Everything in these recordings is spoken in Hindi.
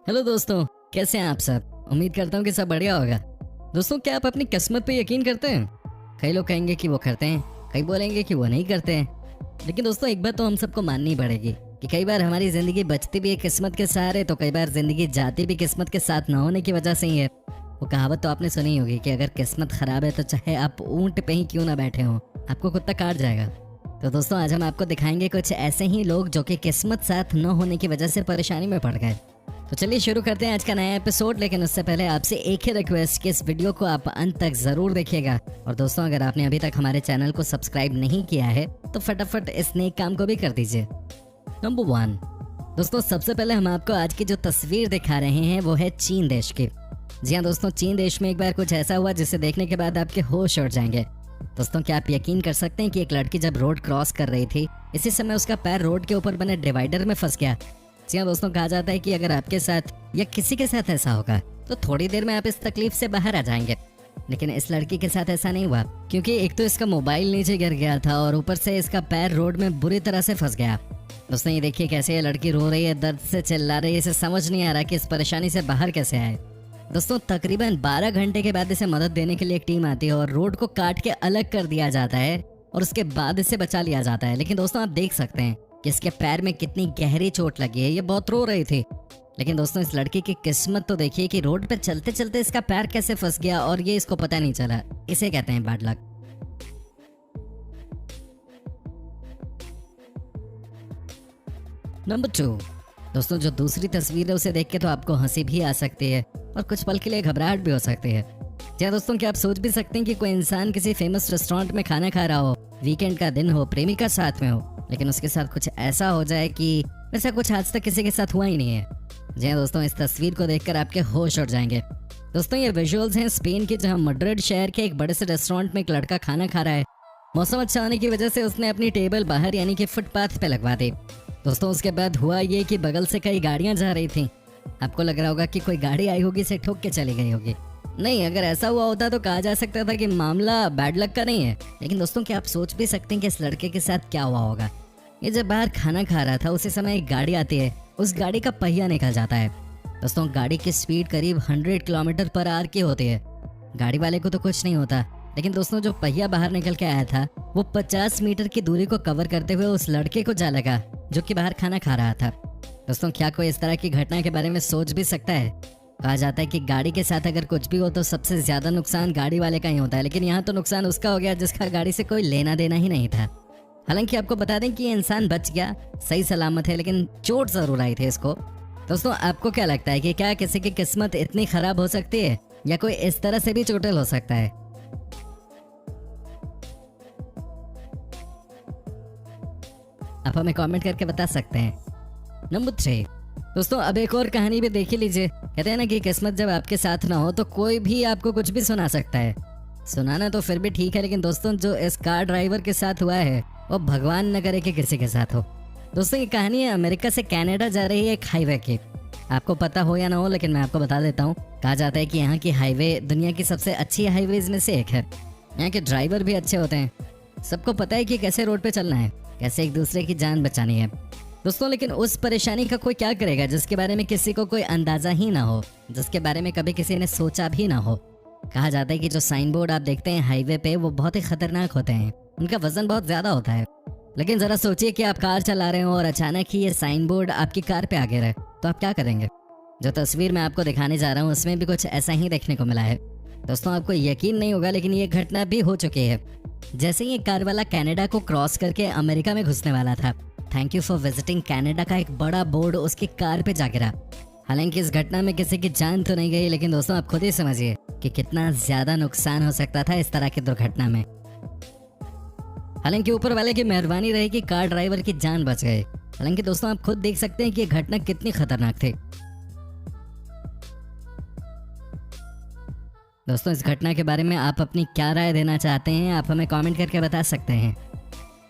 हेलो दोस्तों, कैसे हैं आप सब। उम्मीद करता हूँ कि सब बढ़िया होगा। दोस्तों, क्या आप अपनी किस्मत पे यकीन करते हैं? कई लोग कहेंगे कि वो करते हैं, कई बोलेंगे कि वो नहीं करते हैं। लेकिन दोस्तों, एक बात तो हम सबको माननी पड़ेगी कि कई बार हमारी जिंदगी बचती भी है किस्मत के सहारे, तो कई बार जिंदगी जाती भी किस्मत के साथ न होने की वजह से ही है। वो कहावत तो आपने सुनी होगी कि अगर किस्मत खराब है तो चाहे आप ऊंट पे ही क्यों ना बैठे हो, आपको कुत्ता काट जाएगा। तो दोस्तों, आज हम आपको दिखाएंगे कुछ ऐसे ही लोग जो कि किस्मत साथ न होने की वजह से परेशानी में पड़ गए। तो चलिए शुरू करते हैं आज का नया एपिसोड। लेकिन उससे पहले आपसे एक ही रिक्वेस्ट कि इस वीडियो को आप अंत तक जरूर देखिएगा। और दोस्तों, अगर आपने अभी तक हमारे चैनल को सब्सक्राइब नहीं किया है तो फटाफट इस नेक काम को भी कर दीजिए। नंबर 1 दोस्तों, सबसे पहले हम आपको आज की जो तस्वीर दिखा रहे हैं वो है चीन देश की। जी हाँ दोस्तों, चीन देश में एक बार कुछ ऐसा हुआ जिसे देखने के बाद आपके होश उड़ जाएंगे। दोस्तों, क्या आप यकीन कर सकते हैं कि एक लड़की जब रोड क्रॉस कर रही थी, इसी समय उसका पैर रोड के ऊपर बने डिवाइडर में फंस गया। जी हाँ दोस्तों, कहा जाता है कि अगर आपके साथ या किसी के साथ ऐसा होगा तो थोड़ी देर में आप इस तकलीफ से बाहर आ जाएंगे। लेकिन इस लड़की के साथ ऐसा नहीं हुआ, क्योंकि एक तो इसका मोबाइल नीचे गिर गया था और ऊपर से इसका पैर रोड में बुरी तरह से फंस गया। दोस्तों, ये देखिए कैसे ये लड़की रो रही है, दर्द से चिल्ला रही है। इसे समझ नहीं आ रहा कि इस परेशानी से बाहर कैसे आए। दोस्तों, तकरीबन 12 घंटे के बाद इसे मदद देने के लिए एक टीम आती है और रोड को काट के अलग कर दिया जाता है और उसके बाद इसे बचा लिया जाता है। लेकिन दोस्तों, आप देख सकते हैं कि इसके पैर में कितनी गहरी चोट लगी है। ये बहुत रो रही थी। लेकिन दोस्तों, इस लड़की की किस्मत तो देखिए कि रोड पे चलते चलते इसका पैर कैसे फंस गया और ये इसको पता नहीं चला। इसे कहते हैं बैड लक। नंबर 2 दोस्तों, जो दूसरी तस्वीर है उसे देख के तो आपको हंसी भी आ सकती है और कुछ पल के लिए घबराहट भी हो सकती है। क्या दोस्तों, क्या आप सोच भी सकते हैं कि कोई इंसान किसी फेमस रेस्टोरेंट में खाना खा रहा हो, वीकेंड का दिन हो, प्रेमिका साथ में हो, लेकिन उसके साथ कुछ ऐसा हो जाए कि वैसा कुछ आज तक किसी के साथ हुआ ही नहीं है। जी हाँ दोस्तों, इस तस्वीर को देखकर आपके होश उड़ जाएंगे। दोस्तों, ये विजुअल्स हैं स्पेन के, जहाँ मैड्रिड शहर के एक बड़े से रेस्टोरेंट में एक लड़का खाना खा रहा है। मौसम अच्छा होने की वजह से उसने अपनी टेबल बाहर यानी कि फुटपाथ पे लगवा दी। दोस्तों, उसके बाद हुआ ये कि बगल से कई गाड़ियां जा रही थी। आपको लग रहा होगा कि कोई गाड़ी आई होगी, इसे ठोक के चली गई होगी। नहीं, अगर ऐसा हुआ होता तो कहा जा सकता था कि मामला बैड लक का नहीं है। लेकिन दोस्तों, क्या आप सोच भी सकते हैं कि इस लड़के के साथ क्या हुआ होगा। ये जब बाहर खाना खा रहा था उसी समय एक गाड़ी आती है, उस गाड़ी का पहिया निकल जाता है। दोस्तों, गाड़ी की स्पीड करीब 100 किलोमीटर पर आवर की होती है। गाड़ी वाले को तो कुछ नहीं होता, लेकिन दोस्तों जो पहिया बाहर निकल के आया था वो 50 मीटर की दूरी को कवर करते हुए उस लड़के को जा लगा जो कि बाहर खाना खा रहा था। दोस्तों, क्या कोई इस तरह की घटना के बारे में सोच भी सकता है? कहा जाता है कि गाड़ी के साथ अगर कुछ भी हो तो सबसे ज्यादा नुकसान गाड़ी वाले का ही होता है, लेकिन यहाँ तो नुकसान उसका हो गया जिसका गाड़ी से कोई लेना देना ही नहीं था। हालांकि आपको बता दें कि ये इंसान बच गया, सही सलामत है, लेकिन चोट जरूर आई थी इसको। दोस्तों, आपको क्या लगता है कि क्या किसी की किस्मत इतनी खराब हो सकती है या कोई इस तरह से भी चोटिल हो सकता है? आप हमें कमेंट करके बता सकते हैं। नंबर 3 दोस्तों, अब एक और कहानी भी देख ही लीजिए। कहते हैं ना कि किस्मत जब आपके साथ ना हो तो कोई भी आपको कुछ भी सुना सकता है। सुनाना तो फिर भी ठीक है, लेकिन दोस्तों जो इस कार ड्राइवर के साथ हुआ है वो भगवान न करे कि किसी के साथ हो। दोस्तों, ये कहानी है अमेरिका से कनाडा जा रही है एक हाईवे की। आपको पता हो या ना हो, लेकिन मैं आपको बता देता हूँ। कहा जाता है कि यहाँ की हाईवे दुनिया की सबसे अच्छी हाईवेज में से एक है। यहाँ के ड्राइवर भी अच्छे होते हैं। सबको पता है कि कैसे रोड पे चलना है, कैसे एक दूसरे की जान बचानी है। दोस्तों, लेकिन उस परेशानी का कोई क्या करेगा जिसके बारे में किसी को कोई अंदाजा ही ना हो, जिसके बारे में कभी किसी ने सोचा भी ना हो। कहा जाता है कि जो साइन बोर्ड आप देखते हैं हाईवे पे वो बहुत ही खतरनाक होते हैं, उनका वजन बहुत ज्यादा होता है। लेकिन जरा सोचिए कि आप कार चला रहे हो और अचानक ही ये साइन बोर्ड आपकी कार पे आ गिरे, तो आप क्या करेंगे? जो तस्वीर मैं आपको दिखाने जा रहा हूँ उसमें भी कुछ ऐसा ही देखने को मिला है। दोस्तों, आपको यकीन नहीं होगा, लेकिन ये घटना भी हो चुकी है। जैसे ही कार वाला कनाडा को क्रॉस करके अमेरिका में घुसने वाला था, thank you for visiting Canada का एक बड़ा बोर्ड उसकी कार पे जा गिरा। हालांकि इस घटना में किसी की जान तो नहीं गई, लेकिन दोस्तों आप खुद ही समझिए कि कितना ज्यादा नुकसान हो सकता था इस तरह की दुर्घटना में। हालांकि ऊपर वाले की मेहरबानी रही कि कार ड्राइवर की जान बच गई। हालांकि दोस्तों आप खुद देख सकते हैं कि यह घटना कितनी खतरनाक थी। दोस्तों, इस घटना के बारे में आप अपनी क्या राय देना चाहते हैं, आप हमें कमेंट करके बता सकते हैं।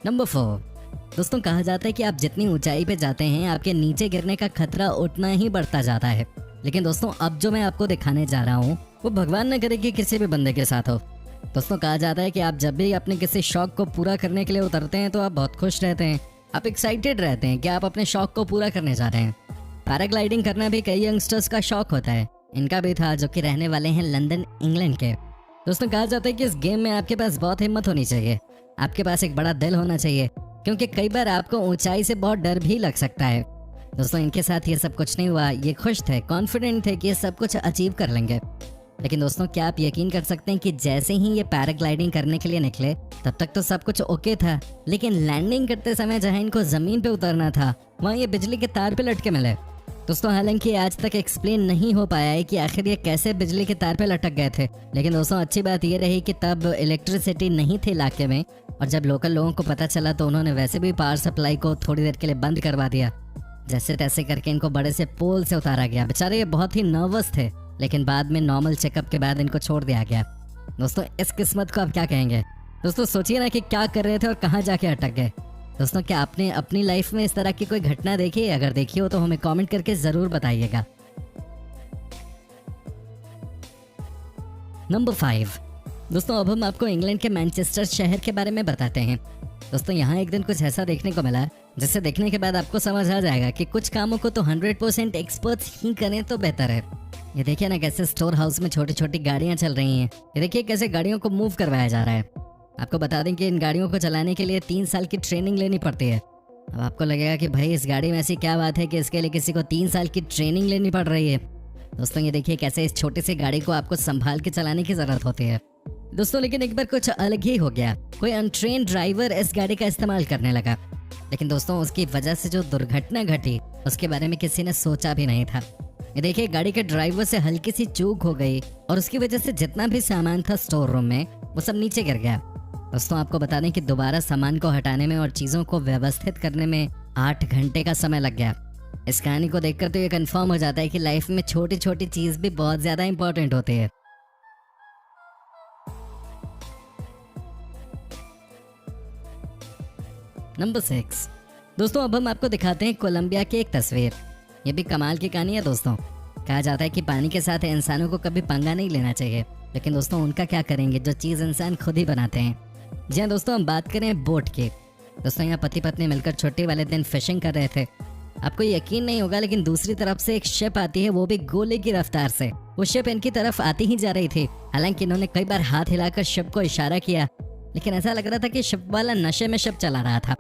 नंबर 4 दोस्तों, कहा जाता है कि आप जितनी ऊंचाई पे जाते हैं आपके नीचे गिरने का खतरा उतना ही बढ़ता जाता है। लेकिन दोस्तों, अब जो मैं आपको दिखाने जा रहा हूँ वो भगवान न करे कि किसी भी बंदे के साथ हो। दोस्तों, कहा जाता है कि आप जब भी अपने किसी शौक को पूरा करने के लिए उतरते हैं तो आप बहुत खुश रहते हैं, आप एक्साइटेड रहते हैं कि आप अपने शौक को पूरा करने जा रहे हैं। पैराग्लाइडिंग करना भी कई यंगस्टर्स का शौक होता है। इनका भी था, जो कि रहने वाले हैं लंदन इंग्लैंड के। दोस्तों कहा जाता है कि इस गेम में आपके पास बहुत हिम्मत होनी चाहिए, आपके पास एक बड़ा दिल होना चाहिए, क्योंकि कई बार आपको ऊंचाई से बहुत डर भी लग सकता है। दोस्तों इनके साथ ये सब कुछ नहीं हुआ। ये खुश थे, कॉन्फिडेंट थे कि ये सब कुछ अचीव कर लेंगे। लेकिन दोस्तों क्या आप यकीन कर सकते हैं कि जैसे ही ये पैराग्लाइडिंग करने के लिए निकले तब तक तो सब कुछ ओके था, लेकिन लैंडिंग करते समय जहां इनको जमीन पे उतरना था वहां ये बिजली के तार पे लटके मिले। दोस्तों हालांकि आज तक एक्सप्लेन नहीं हो पाया है कि आखिर ये कैसे बिजली के तार पे लटक गए थे, लेकिन दोस्तों अच्छी बात ये रही कि तब इलेक्ट्रिसिटी नहीं थी इलाके में, और जब लोकल लोगों को पता चला तो उन्होंने वैसे भी पावर सप्लाई को थोड़ी देर के लिए बंद करवा दिया। जैसे तैसे करके इनको बड़े से पोल से उतारा गया। बेचारे ये बहुत ही नर्वस थे, लेकिन बाद में नॉर्मल चेकअप के बाद इनको छोड़ दिया गया। दोस्तों इस किस्मत को आप क्या कहेंगे? दोस्तों सोचिए ना कि क्या कर रहे थे और कहाँ जाके अटक गए। दोस्तों क्या आपने अपनी लाइफ में इस तरह की कोई घटना देखी है? अगर देखी हो तो हमें कमेंट करके जरूर बताइएगा। नंबर 5। दोस्तों अब हम आपको इंग्लैंड के मैनचेस्टर शहर के बारे में बताते हैं। दोस्तों यहाँ एक दिन कुछ ऐसा देखने को मिला जिसे देखने के बाद आपको समझ आ जाएगा कि कुछ कामों को तो 100% एक्सपर्ट्स ही करें तो बेहतर है। ये देखिए ना कैसे स्टोर हाउस में छोटी छोटी गाड़ियां चल रही हैं। ये देखिए कैसे गाड़ियों को मूव करवाया जा रहा है। आपको बता दें कि इन गाड़ियों को चलाने के लिए 3 साल की ट्रेनिंग लेनी पड़ती है। अब आपको लगेगा कि भाई इस गाड़ी में ऐसी क्या बात है कि इसके लिए किसी को 3 साल की ट्रेनिंग लेनी पड़ रही है। दोस्तों ये देखिए कैसे इस छोटी सी गाड़ी को आपको संभाल के चलाने की जरूरत होती है। दोस्तों लेकिन एक बार कुछ अलग ही हो गया। कोई अनट्रेन्ड ड्राइवर इस गाड़ी का इस्तेमाल करने लगा, लेकिन दोस्तों उसकी वजह से जो दुर्घटना घटी उसके बारे में किसी ने सोचा भी नहीं था। ये देखिए गाड़ी के ड्राइवर से हल्की सी चूक हो गई और उसकी वजह से जितना भी सामान था स्टोर रूम में वो सब नीचे गिर गया। दोस्तों आपको बता दें कि दोबारा सामान को हटाने में और चीज़ों को व्यवस्थित करने में 8 घंटे का समय लग गया। इस कहानी को देखकर तो ये कंफर्म हो जाता है कि लाइफ में छोटी छोटी चीज़ भी बहुत ज़्यादा इंपॉर्टेंट होती है। नंबर 6। दोस्तों अब हम आपको दिखाते हैं कोलंबिया की एक तस्वीर। ये भी कमाल की कहानी है। दोस्तों कहा जाता है कि पानी के साथ इंसानों को कभी पंगा नहीं लेना चाहिए, लेकिन दोस्तों उनका क्या करेंगे जो चीज़ इंसान खुद ही बनाते हैं। जी हाँ दोस्तों हम बात करें बोट की। दोस्तों यहाँ पति पत्नी मिलकर छुट्टी वाले दिन फिशिंग कर रहे थे। आपको यकीन नहीं होगा लेकिन दूसरी तरफ से एक शिप आती है, वो भी गोले की रफ्तार से। वो शिप इनकी तरफ आती ही जा रही थी। हालांकि इन्होंने कई बार हाथ हिलाकर शिप को इशारा किया, लेकिन ऐसा लग रहा था कि शिप वाला नशे में शिप चला रहा था।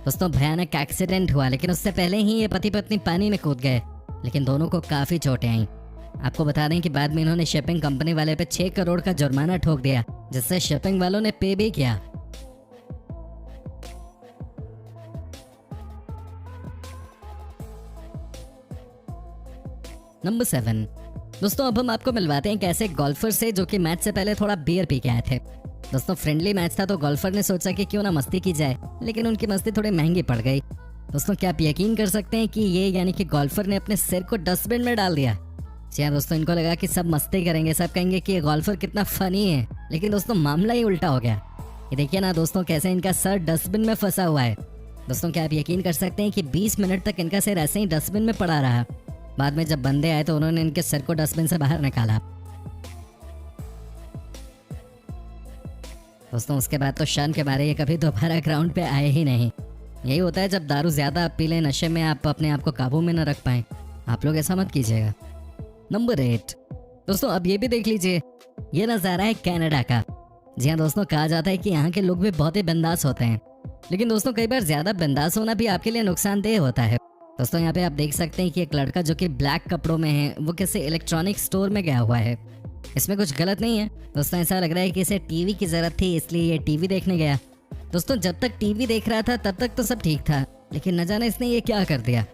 दोस्तों भयानक एक्सीडेंट हुआ, लेकिन उससे पहले ही ये पति पत्नी पानी में कूद गए, लेकिन दोनों को काफी चोटें आईं। आपको बता दें कि बाद में इन्होंने शिपिंग कंपनी वाले पे 6 करोड़ का जुर्माना ठोक दिया, जिससे शिपिंग वालों ने पे भी किया। नंबर 7। दोस्तों अब हम आपको मिलवाते हैं कैसे गोल्फर से जो कि मैच से पहले थोड़ा बियर पी के आए थे। दोस्तों फ्रेंडली मैच था तो गोल्फर ने सोचा कि क्यों ना मस्ती की जाए, लेकिन उनकी मस्ती थोड़ी महंगी पड़ गई। दोस्तों क्या आप यकीन कर सकते हैं कि ये यानी कि गोल्फर ने अपने सिर को डस्टबिन में डाल दिया। जी हाँ दोस्तों इनको लगा कि सब मस्ती करेंगे, सब कहेंगे कि ये गोल्फर कितना फनी है, लेकिन दोस्तों मामला ही उल्टा हो गया। ये देखिए ना दोस्तों कैसे इनका सर डस्टबिन में फंसा हुआ है। दोस्तों क्या आप यकीन कर सकते हैं कि 20 मिनट तक इनका सिर ऐसे ही डस्टबिन में पड़ा रहा। बाद में जब बंदे आए तो उन्होंने इनके सिर को डस्टबिन से बाहर निकाला। दोस्तों उसके बाद तो शर्म के मारे ये कभी दोबारा ग्राउंड पे आए ही नहीं। यही होता है जब दारू ज्यादा आप पी लें, नशे में आप अपने आप को काबू में न रख पाएं। आप लोग ऐसा मत कीजिएगा। नंबर 8। दोस्तों अब ये भी देख लीजिए, ये नज़ारा है कनाडा का। जी हाँ दोस्तों कहा जाता है कि यहाँ के लोग भी बहुत ही बिंदास होते हैं, लेकिन दोस्तों कई बार ज्यादा बिंदास होना भी आपके लिए नुकसानदेह होता है। दोस्तों यहाँ पे आप देख सकते हैं कि एक लड़का जो कि ब्लैक कपड़ों में है वो किसी इलेक्ट्रॉनिक स्टोर में गया हुआ है। इसमें कुछ गलत नहीं है दोस्तों, ऐसा लग रहा है कि इसे टीवी की जरूरत थी इसलिए ये टीवी देखने गया। दोस्तों जब तक टीवी देख रहा था तब तक तो सब ठीक था, लेकिन न जाने इसने ये क्या कर दिया।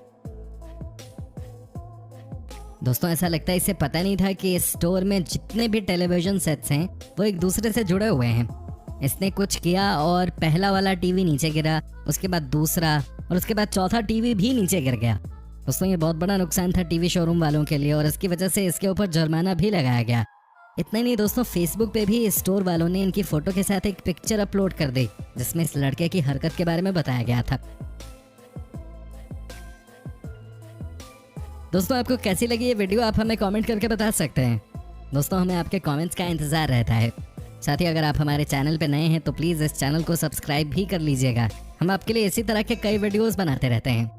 दोस्तों ऐसा लगता है इसे पता नहीं था कि इस स्टोर में जितने भी टेलीविजन सेट्स हैं वो एक दूसरे से जुड़े हुए हैं। इसने कुछ किया और पहला वाला टीवी नीचे गिरा, उसके बाद दूसरा और उसके बाद चौथा टीवी भी नीचे गिर गया। दोस्तों ये बहुत बड़ा नुकसान था टीवी शोरूम वालों के लिए और इसकी वजह से इसके ऊपर जुर्माना भी लगाया गया। इतना ही नहीं दोस्तों, फेसबुक पे भी स्टोर वालों ने इनकी फोटो के साथ एक पिक्चर अपलोड कर दी जिसमें इस लड़के की हरकत के बारे में बताया गया था। दोस्तों आपको कैसी लगी ये वीडियो आप हमें कमेंट करके बता सकते हैं। दोस्तों हमें आपके कमेंट्स का इंतजार रहता है। साथ ही अगर आप हमारे चैनल पे नए हैं तो प्लीज़ इस चैनल को सब्सक्राइब भी कर लीजिएगा। हम आपके लिए इसी तरह के कई वीडियोस बनाते रहते हैं।